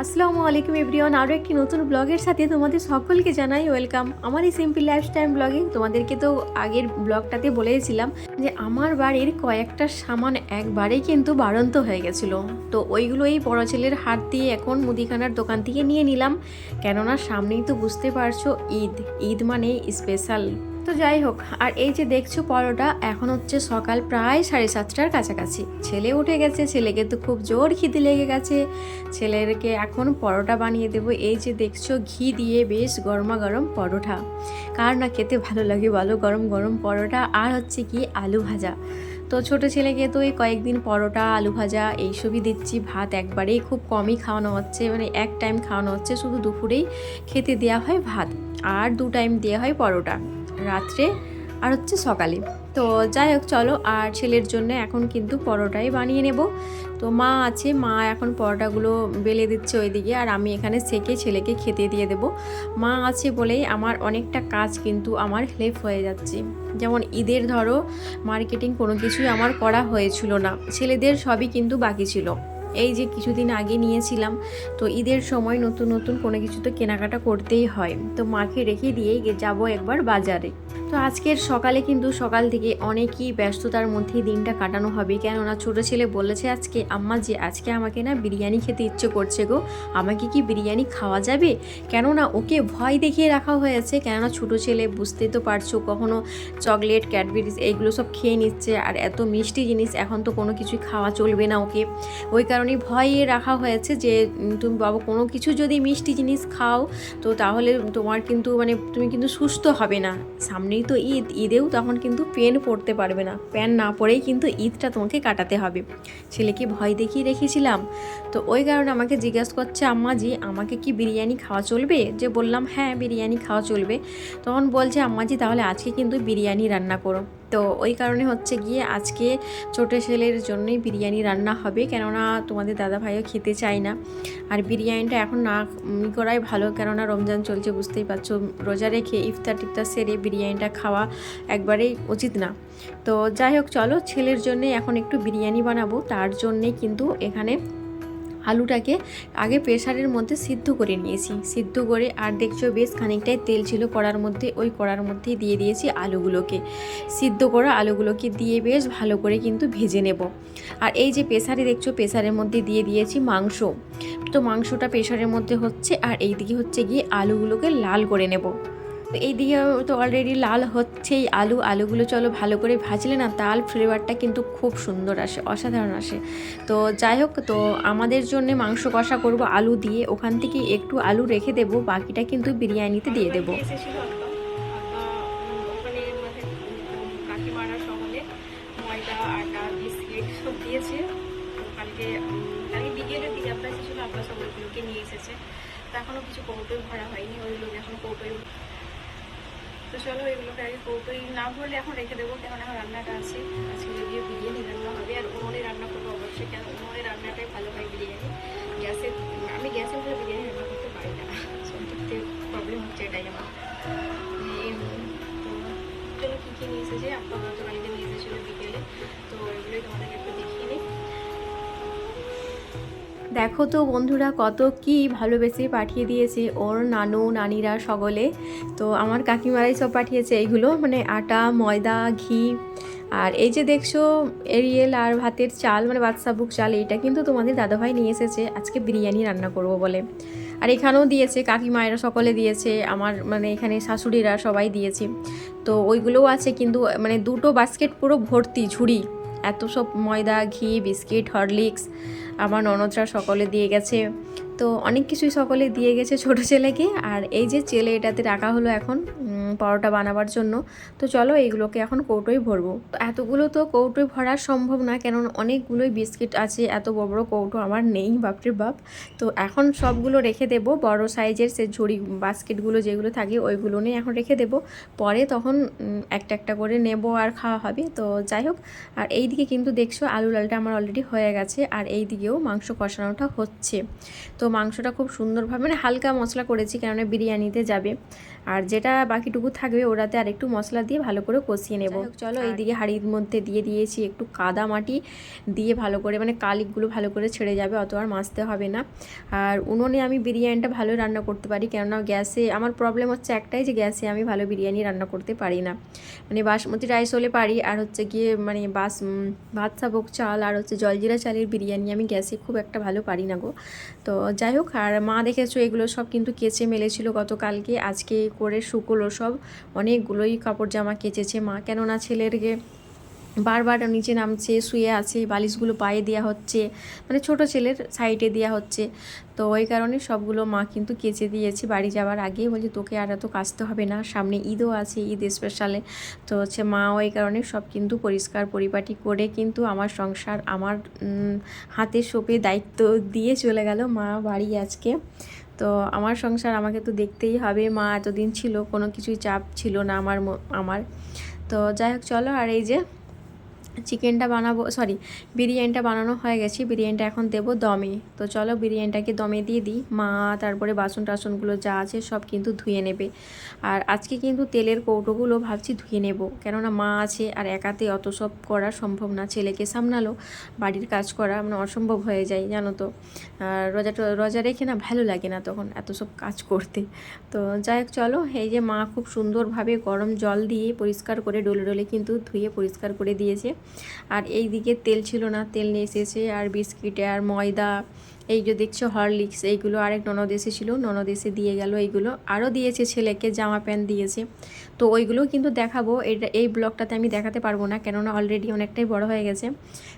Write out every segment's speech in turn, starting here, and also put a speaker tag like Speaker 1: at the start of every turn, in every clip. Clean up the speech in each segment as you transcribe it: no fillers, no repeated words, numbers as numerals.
Speaker 1: আসসালামু আলাইকুম এভরিওয়ান, আরও একটি নতুন ব্লগের সাথে তোমাদের সকলকে জানাই ওয়েলকাম। আমার এই সিম্পল লাইফস্টাইল ব্লগে তোমাদেরকে তো আগের ব্লগটাতে বলেছিলাম যে আমার বাড়ির কয়েকটা সামান একবারেই কিন্তু বাড়ন্ত হয়ে গেছিলো। তো ওইগুলো এই বড় ছেলের হাত দিয়ে এখন মুদিখানার দোকান থেকে নিয়ে নিলাম, কেননা সামনেই তো বুঝতে পারছো ঈদ, ঈদ মানে স্পেশাল। তো যাই হোক, আর এই যে দেখছো পরোটা, এখন হচ্ছে সকাল প্রায় 7:30টার কাছাকাছি। ছেলে উঠে গেছে, ছেলেকে তো খুব জোর খিদে লেগে গেছে। ছেলেকে এখন পরোটা বানিয়ে দেবো। এই যে দেখছো ঘি দিয়ে বেশ গরমা গরম পরোটা, কার না খেতে ভালো লাগে বলো, গরম গরম পরোটা আর হচ্ছে কি আলু ভাজা। তো ছোটো ছেলেকে তো এই কয়েকদিন পরোটা আলু ভাজা এইসবই দিচ্ছি, ভাত একবারেই খুব কমই খাওয়ানো হচ্ছে, মানে এক টাইম খাওয়ানো হচ্ছে, শুধু দুপুরেই খেতে দেওয়া হয় ভাত, আর 2 টাইম দেওয়া হয় পরোটা, রাত্রে আর হচ্ছে সকালে। তো যাই হোক চলো, আর ছেলের জন্য এখন কিন্তু পরোটাই বানিয়ে নেব। তো মা আছে, মা এখন পরোটাগুলো বেলে দিচ্ছে ওইদিকে, আর আমি এখানে সেকে ছেলেকে খেতে দিয়ে দেব। মা আছে বলেই আমার অনেকটা কাজ কিন্তু আমার হেল্প হয়ে যাচ্ছে। যেমন ঈদের ধরো মার্কেটিং কোনো কিছুই আমার করা হয়েছিল না, ছেলেদের সবই কিন্তু বাকি ছিল। এই যে কিছুদিন আগে নিয়েছিলাম, তো ঈদের সময় নতুন নতুন কোনো কিছু তো কেনাকাটা করতেই হয়, তো মাকে রেখে দিয়েই যাবো একবার বাজারে। তো আজকের সকালে কিন্তু সকাল থেকে অনেকই ব্যস্ততার মধ্যেই দিনটা কাটানো হবে, কেননা ছোটো ছেলে বলেছে আজকে আম্মা যে আজকে আমাকে না বিরিয়ানি খেতে ইচ্ছে করছে গো, আমাকে কি বিরিয়ানি খাওয়া যাবে? কেননা ওকে ভয় দেখিয়ে রাখা হয়েছে, কেননা ছোটো ছেলে বুঝতে তো পারছো, কখনো চকলেট ক্যাডবেরিজ এইগুলো সব খেয়ে নিচ্ছে, আর এত মিষ্টি জিনিস এখন তো কোনো কিছুই খাওয়া চলবে না ওকে। ওই কারণেই ভয়ে রাখা হয়েছে যে তুমি বাবা কোনো কিছু যদি মিষ্টি জিনিস খাও তো তাহলে তোমার কিন্তু মানে তুমি কিন্তু সুস্থ হবে না। সামনেই তো ঈদ, ঈদেও তখন কিন্তু পেন পড়তে পারবে না, প্যান না পরেই কিন্তু ঈদটা তোমাকে কাটাতে হবে। ছেলেকে ভয় দেখিয়ে রেখেছিলাম, তো ওই কারণে আমাকে জিজ্ঞাসা করছে আম্মা জি আমাকে কি বিরিয়ানি খাওয়া চলবে? যে বললাম হ্যাঁ বিরিয়ানি খাওয়া চলবে। তখন বলছে আম্মা জি তাহলে আজকে কিন্তু বিরিয়ানি রান্না করো। তো ওই কারণে হচ্ছে গিয়ে আজকে ছোটো ছেলের জন্যই বিরিয়ানি রান্না হবে, কেননা তোমাদের দাদা ভাইও খেতে চায় না। আর বিরিয়ানিটা এখন না করাই ভালো, কেননা রমজান চলছে বুঝতেই পারছো, রোজা রেখে ইফতার টিফতার সেরে বিরিয়ানিটা খাওয়া একবারেই উচিত না। তো যাই হোক চলো, ছেলের জন্যে এখন একটু বিরিয়ানি বানাবো, তার জন্যে কিন্তু এখানে আলুটাকে আগে প্রেসারের মধ্যে সিদ্ধ করে নিয়েছি, সিদ্ধ করে আর দেখছো বেশ খানিকটাই তেল ছিল কড়ার মধ্যে, ওই কড়ার মধ্যেই দিয়ে দিয়েছি আলুগুলোকে, সিদ্ধ করা আলুগুলোকে দিয়ে বেশ ভালো করে কিন্তু ভেজে নেব। আর এই যে প্রেসারে দেখছো প্রেসারের মধ্যে দিয়ে দিয়েছি মাংস, তো মাংসটা প্রেসারের মধ্যে হচ্ছে, আর এই দিকে হচ্ছে গিয়ে আলুগুলোকে লাল করে নেব। তো এই দিকে তো অলরেডি লাল হচ্ছেই আলুগুলো চলো ভালো করে ভাজলে না তার ফ্লেভারটা কিন্তু খুব সুন্দর আসে, অসাধারণ আসে। তো যাই হোক, তো আমাদের জন্য মাংস কষা করব আলু দিয়ে, ওখান থেকে একটু আলু রেখে দেব, বাকিটা কিন্তু বিরিয়ানিতে দিয়ে দেবো। কাকিমারা সকালে ময়দা আটা বিস্কিট সব দিয়েছে, কালকে বিকেলের দিকে আপনার এসেছিলো, আপনার সব ওইগুলোকে নিয়ে এসেছে। তো এখনও কিছু কৌটোই ভরা হয়নি, ওইগুলো এখন কৌটোই। তো চলো এগুলোকে আগে কৌটোই না ভরলে এখন রেখে দেবো, কেমন এখন রান্নাটা আছে, আজকে যদিও বিরিয়ানি রান্না হবে, আর উনুনে রান্না করবো অবশ্যই, কেন উনুনে রান্নাটাই ভালো হয় বিরিয়ানি। গ্যাসে আমি গ্যাসে উপরে বিরিয়ানি রান্না করতে পারি না, সবথেকে প্রবলেম হচ্ছে এটাই আমার। তো চলো কী কী নিয়ে এসেছে, আপনার গতকালকে নিয়ে এসেছিলো বিকেলে, তো এগুলোই তোমাদেরকে একটু দেখিয়ে নিই। দেখো তো বন্ধুরা কত কি ভালোবেসে পাঠিয়ে দিয়েছে ওর নানু নানিরা সকলে। তো আমার কাকিমারাই সব পাঠিয়েছে এইগুলো, মানে আটা ময়দা ঘি। আর এই যে দেখছো এরিয়েল আর ভাতের চাল, মানে বাদশাভোগ চাল, এইটা কিন্তু তোমাদের দাদাভাই নিয়ে এসেছে আজকে বিরিয়ানি রান্না করব বলে। আর এখানেও দিয়েছে, কাকিমায়েরা সকলে দিয়েছে, আমার মানে এখানে শাশুড়িরা সবাই দিয়েছে। তো ওইগুলোও আছে কিন্তু, মানে 2টো বাস্কেট পুরো ভর্তি ঝুড়ি, এত সব ময়দা ঘি বিস্কিট হরলিক্স আমার ননদরা সকলে দিয়ে গেছে। তো অনেক কিছুই সকলে দিয়ে গেছে ছোটো ছেলেকে। আর এই যে চেলে এটাতে রাখা হলো এখন পরোটা বানাবার জন্য। তো চলো এইগুলোকে এখন কৌটোই ভরবো। তো এতগুলো তো কৌটোই ভরা সম্ভব না, কেন অনেকগুলোই বিস্কিট আছে, এত বড় বড় কৌটো আমার নেই, বাপরে বাপ। তো এখন সবগুলো রেখে দেবো, বড় সাইজের সে ঝুড়ি বাস্কেটগুলো যেগুলো থাকে ওইগুলো নিয়ে এখন রেখে দেবো, পরে তখন একটা একটা করে নেব আর খাওয়া হবে। তো যাই হোক, আর এই দিকে কিন্তু দেখছো আলু লালটা আমার অলরেডি হয়ে গেছে, আর এই দিকেও মাংস কষানোটা হচ্ছে। তো মাংসটা খুব সুন্দরভাবে মানে হালকা মশলা করেছি, কেননা বিরিয়ানিতে যাবে। আর যেটা বাকিটুকু যেটুকু থাকবে ওটাতে আর একটু মশলা দিয়ে ভালো করে কষিয়ে নেব। চলো এইদিকে হাঁড়ির মধ্যে দিয়ে দিয়েছি একটু কাদা মাটি দিয়ে ভালো করে, মানে কালিকগুলো ভালো করে ছেড়ে যাবে, অত আর মাজতে হবে না। আর উনুনে আমি বিরিয়ানিটা ভালো রান্না করতে পারি, কেননা গ্যাসে আমার প্রবলেম হচ্ছে একটাই, যে গ্যাসে আমি ভালো বিরিয়ানি রান্না করতে পারি না। মানে বাসমতি রাইস হলে পারি, আর হচ্ছে গিয়ে মানে বাদশাভোগ চাল আর হচ্ছে জলজিরা চালের বিরিয়ানি আমি গ্যাসে খুব একটা ভালো পারি না গো। তো যাই হোক, আর মা দেখেছো এগুলো সব কিন্তু কেচে মেলেছিল গতকালকে, আজকে করে শুকোলো সব, অনেকগুলোই কাপড় জামা কেচেছে মা, কেননা ছেলেরকে বারবার নিচে নামছে, শুয়ে আছে, বালিশগুলো পায়ে দেওয়া হচ্ছে, মানে ছোট ছেলের সাইডে দেওয়া হচ্ছে। তো ওই কারণে সবগুলো মা কিন্তু কেচে দিয়েছে বাড়ি যাওয়ার আগে, বলছে তোকে আর এত কাচতে হবে না, সামনে ঈদও আছে, ঈদ স্পেশালে। তো হচ্ছে মা ওই কারণে সব কিন্তু পরিষ্কার পরিপাটি করে কিন্তু আমার সংসার আমার হাতে সঁপে দায়িত্ব দিয়ে চলে গেল মা বাড়ি আজকে। তো আমার সংসার আমাকে তো দেখতেই হবে, মা এতদিন ছিল, কোনো কিছুই চাপ ছিল না আমার। তো যাই হোক চলো, আর এই যে চিকেনটা বানাবো, বিরিয়ানিটা বানানো হয়ে গেছে, বিরিয়ানিটা এখন দেবো দমে। তো চলো বিরিয়ানিটাকে দমে দিয়ে দিই। মা তারপরে বাসন টাসনগুলো যা আছে সব কিন্তু ধুয়ে নেবে। আর আজকে কিন্তু তেলের কৌটোগুলো ভাবছি ধুয়ে নেব, কেননা মা আছে আর একাতে অত সব করা সম্ভব না, ছেলেকে সামলালো, বাড়ির কাজ করা মানে অসম্ভব হয়ে যায় জানো তো। আর রোজা রেখে না ভালো লাগে না তখন এত সব কাজ করতে। তো যাই হোক চলো, এই যে মা খুব সুন্দরভাবে গরম জল দিয়ে পরিষ্কার করে ডলে ডলে কিন্তু ধুয়ে পরিষ্কার করে দিয়েছে। আর এই দিকে তেল ছিল না, তেল নিয়ে এসেছে, আর বিস্কিটে আর ময়দা, এই যে দেখছো হরলিক্স, এইগুলো আরেক ননদ এসেছিলো, ননদ এসে দিয়ে গেল, এইগুলো আরও দিয়েছে, ছেলেকে জামা প্যান্ট দিয়েছে। তো ওইগুলো কিন্তু দেখাবো, এই ব্লগটাতে আমি দেখাতে পারবো না, কেননা অলরেডি অনেকটাই বড় হয়ে গেছে।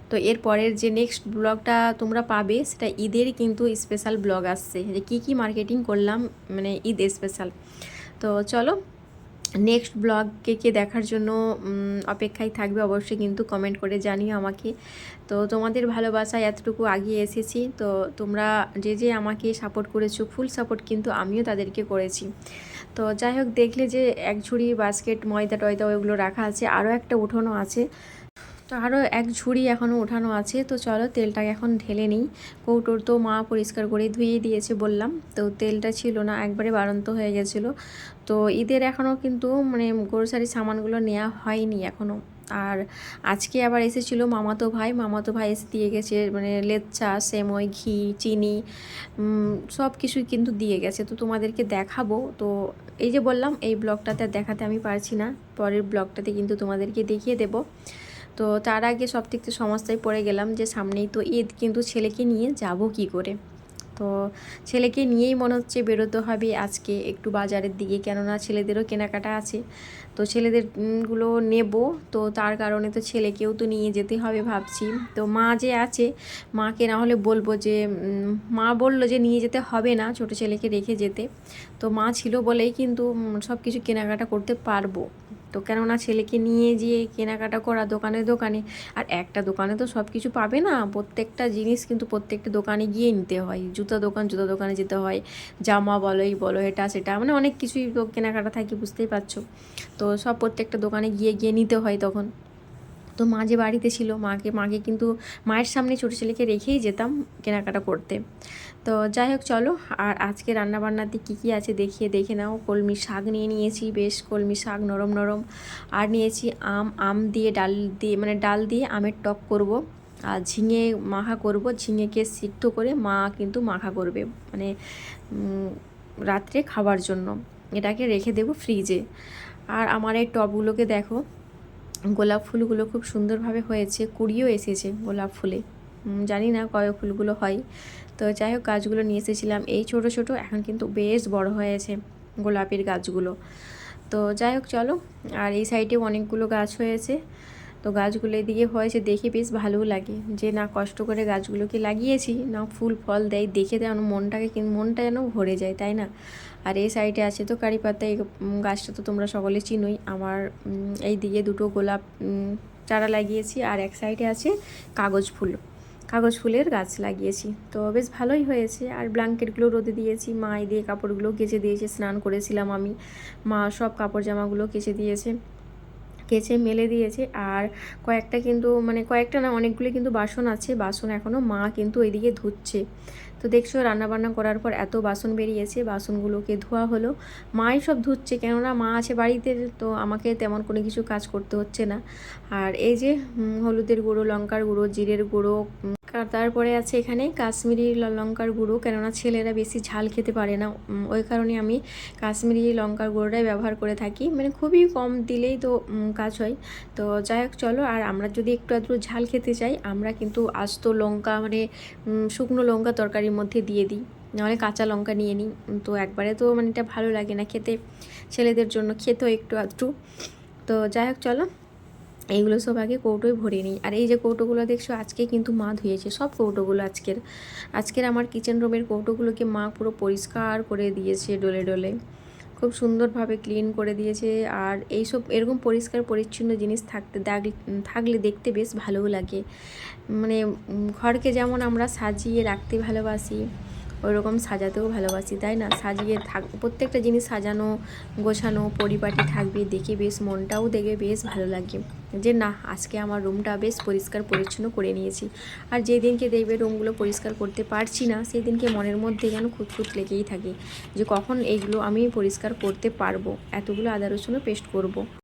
Speaker 1: তো এর পরের যে নেক্সট ব্লগটা তোমরা পাবে সেটা ঈদেরই কিন্তু স্পেশাল ব্লগ আসছে, যে কী মার্কেটিং করলাম মানে ঈদ স্পেশাল। তো চলো, নেক্সট ব্লগকে দেখার জন্য অপেক্ষায় থাকবে, অবশ্যই কিন্তু কমেন্ট করে জানিও আমাকে। তো তোমাদের ভালোবাসায় এতটুকু আগিয়ে এসেছি, তো তোমরা যে আমাকে সাপোর্ট করেছো, ফুল সাপোর্ট কিন্তু আমিও তাদেরকে করেছি। তো যাই হোক, দেখলে যে এক ঝুড়ি বাস্কেট ময়দা টয়দা ওইগুলো রাখা আছে, আরও একটা উঠোনো আছে, তো আরও এক ঝুড়ি এখনও ওঠানো আছে। তো চলো তেলটাকে এখন ঢেলে নিই। কৌটোর তো মা পরিষ্কার করে ধুয়ে দিয়েছে বললাম, তো তেলটা ছিল না, একবারে বাড়ন্ত হয়ে গেছিলো। তো ঈদের এখনও কিন্তু মানে গ্রোসারি সামানগুলো নেওয়া হয়নি এখনও। আর আজকে আবার এসেছিলো মামাতো ভাই এসে দিয়ে গেছে, মানে লেচ্চা, সেমই, ঘি, চিনি, সব কিছুই কিন্তু দিয়ে গেছে। তো তোমাদেরকে দেখাবো। তো এই যে বললাম এই ব্লগটাতে দেখাতে আমি পারছি না, পরের ব্লগটাতে কিন্তু তোমাদেরকে দেখিয়ে দেবো। তো তার আগে সব থেকে সমস্যায় পড়ে গেলাম, যে সামনেই তো ঈদ, কিন্তু ছেলেকে নিয়ে যাব কি করে। তো ছেলেকে নিয়েই মনে হচ্ছে বেরোতে হবে আজকে একটু বাজারের দিকে, কেননা ছেলেদেরও কেনাকাটা আছে। তো ছেলেদেরগুলো নেব, তো তার কারণে তো ছেলেকেও তো নিয়ে যেতে হবে ভাবছি। তো মা যে আছে, মাকে না হলে বলবো যে, মা বললো যে নিয়ে যেতে হবে না, ছোটো ছেলেকে রেখে যেতে। তো মা ছিল বলেই কিন্তু সব কিছু কেনাকাটা করতে পারবো। তো কেননা ছেলেকে নিয়ে গিয়ে কেনাকাটা করা দোকানে, আর একটা দোকানে তো সব কিছু পাবে না, প্রত্যেকটা জিনিস কিন্তু প্রত্যেকটা দোকানে গিয়ে নিতে হয়, জুতা দোকানে যেতে হয়, জামা বলো এটা সেটা, মানে অনেক কিছুই তো কেনাকাটা থাকে, বুঝতেই পারছো। তো সব প্রত্যেকটা দোকানে গিয়ে নিতে হয় তখন। তো মা যে বাড়িতে ছিল, মাকে কিন্তু মায়ের সামনে ছোটো ছেলেকে রেখেই যেতাম কেনাকাটা করতে। তো যাই হোক চলো, আর আজকে রান্নাবান্নাতে কী আছে দেখে নাও। কলমি শাক নিয়ে নিয়েছি, বেশ কলমি শাক নরম নরম, আর নিয়েছি আম দিয়ে ডাল দিয়ে আমের টক করব, আর ঝিঙে মাখা করব, ঝিঙেকে সিদ্ধ করে মা কিন্তু মাখা করবে, মানে রাত্রে খাবার জন্য, এটাকে রেখে দেব ফ্রিজে। আর আমার এই টবগুলোকে দেখো, গোলাপ ফুলগুলো খুব সুন্দরভাবে হয়েছে, কুড়িও এসেছে গোলাপ ফুলে, জানি না কয় ফুলগুলো হয়। তো যাই হোক, গাছগুলো নিয়ে এসেছিলাম এই ছোটো, এখন কিন্তু বেশ বড় হয়েছে গোলাপের গাছগুলো। তো যাই হোক চলো, আর এই সাইডেও অনেকগুলো গাছ হয়েছে। তো গাছগুলো এদিকে হয়েছে দেখে বেশ ভালোও লাগে, যে না কষ্ট করে গাছগুলোকে লাগিয়েছি, না ফুল ফল দেয়, দেখে যেন মনটা যেন ভরে যায়, তাই না। আর এই সাইডে আছে তো কারি পাতা, এই গাছটা তো তোমরা সকলে চিনোই। আমার এই দিকে দুটো গোলাপ চারা লাগিয়েছি, আর এক সাইডে আছে কাগজ ফুলের গাছ লাগিয়েছি। তো বেশ ভালোই হয়েছে। আর ব্ল্যাঙ্কেটগুলো রোদে দিয়েছি, মা দিয়ে কাপড়গুলো কেচে দিয়েছে, স্নান করেছিলাম আমি, মা সব কাপড় জামাগুলো কেচে দিয়েছে। কেচে মেলে দিয়েছে। আর কয়েকটা কিন্তু মানে কয়েকটা না, অনেকগুলো কিন্তু বাসন আছে, বাসন এখনও মা কিন্তু ওইদিকে ধুচ্ছে। তো দেখছো রান্নাবান্না করার পর এত বাসন বেরিয়েছে, বাসনগুলোকে ধোয়া হলো, মাই সব ধুচ্ছে, কেননা মা আছে বাড়িতে, তো আমাকে তেমন কোনো কিছু কাজ করতে হচ্ছে না। আর এই যে হলুদের গুঁড়ো, লঙ্কার গুঁড়ো, জিরের গুঁড়ো, তারপরে আছে এখানে কাশ্মীরি লঙ্কার গুঁড়ো, কেননা ছেলেরা বেশি ঝাল খেতে পারে না, ওই কারণে আমি কাশ্মীরি লঙ্কার গুঁড়োটাই ব্যবহার করে থাকি, মানে খুবই কম দিলেই তো কাজ হয়। তো যাই হোক চলো, আর আমরা যদি একটু আধটু ঝাল খেতে চাই, আমরা কিন্তু আস্ত লঙ্কা মানে শুকনো লঙ্কা তরকারির মধ্যে দিয়ে দিই, নাহলে কাঁচা লঙ্কা নিয়ে নিই। তো একবারে তো মানে এটা ভালো লাগে না খেতে, ছেলেদের জন্য খেতেও একটু আধটু। তো যাই হোক চলো, এইগুলো সব আগে কৌটোয় ভরে নিই। আর এই যে কৌটোগুলো দেখছো, আজকে কিন্তু মা ধুয়েছে সব কৌটোগুলো। আজকের আমার কিচেন রুমের কৌটোগুলোকে মা পুরো পরিষ্কার করে দিয়েছে, ডলে ডলে খুব সুন্দরভাবে ক্লিন করে দিয়েছে। আর এইসব এরকম পরিষ্কার পরিচ্ছন্ন জিনিস থাকলে দেখতে বেশ ভালোও লাগে। মানে ঘরকে যেমন আমরা সাজিয়ে রাখতে ভালোবাসি, ওইরকম সাজাতেও ভালোবাসি, তাই না? প্রত্যেকটা জিনিস সাজানো গোছানো পরিপাটি থাকবে, দেখে বেশ মনটাও দেখে বেশ ভালো লাগে যে না, আজকে আমার রুমটা বেশ পরিষ্কার পরিচ্ছন্ন করে নিয়েছি। আর যেদিনকে দেখবে রুমগুলো পরিষ্কার করতে পারছি না, সেই দিনকে মনের মধ্যে যেন খুঁতখুত লেগেই থাকে যে কখন এইগুলো আমি পরিষ্কার করতে পারবো, এতগুলো আদা রসুনও পেস্ট করব।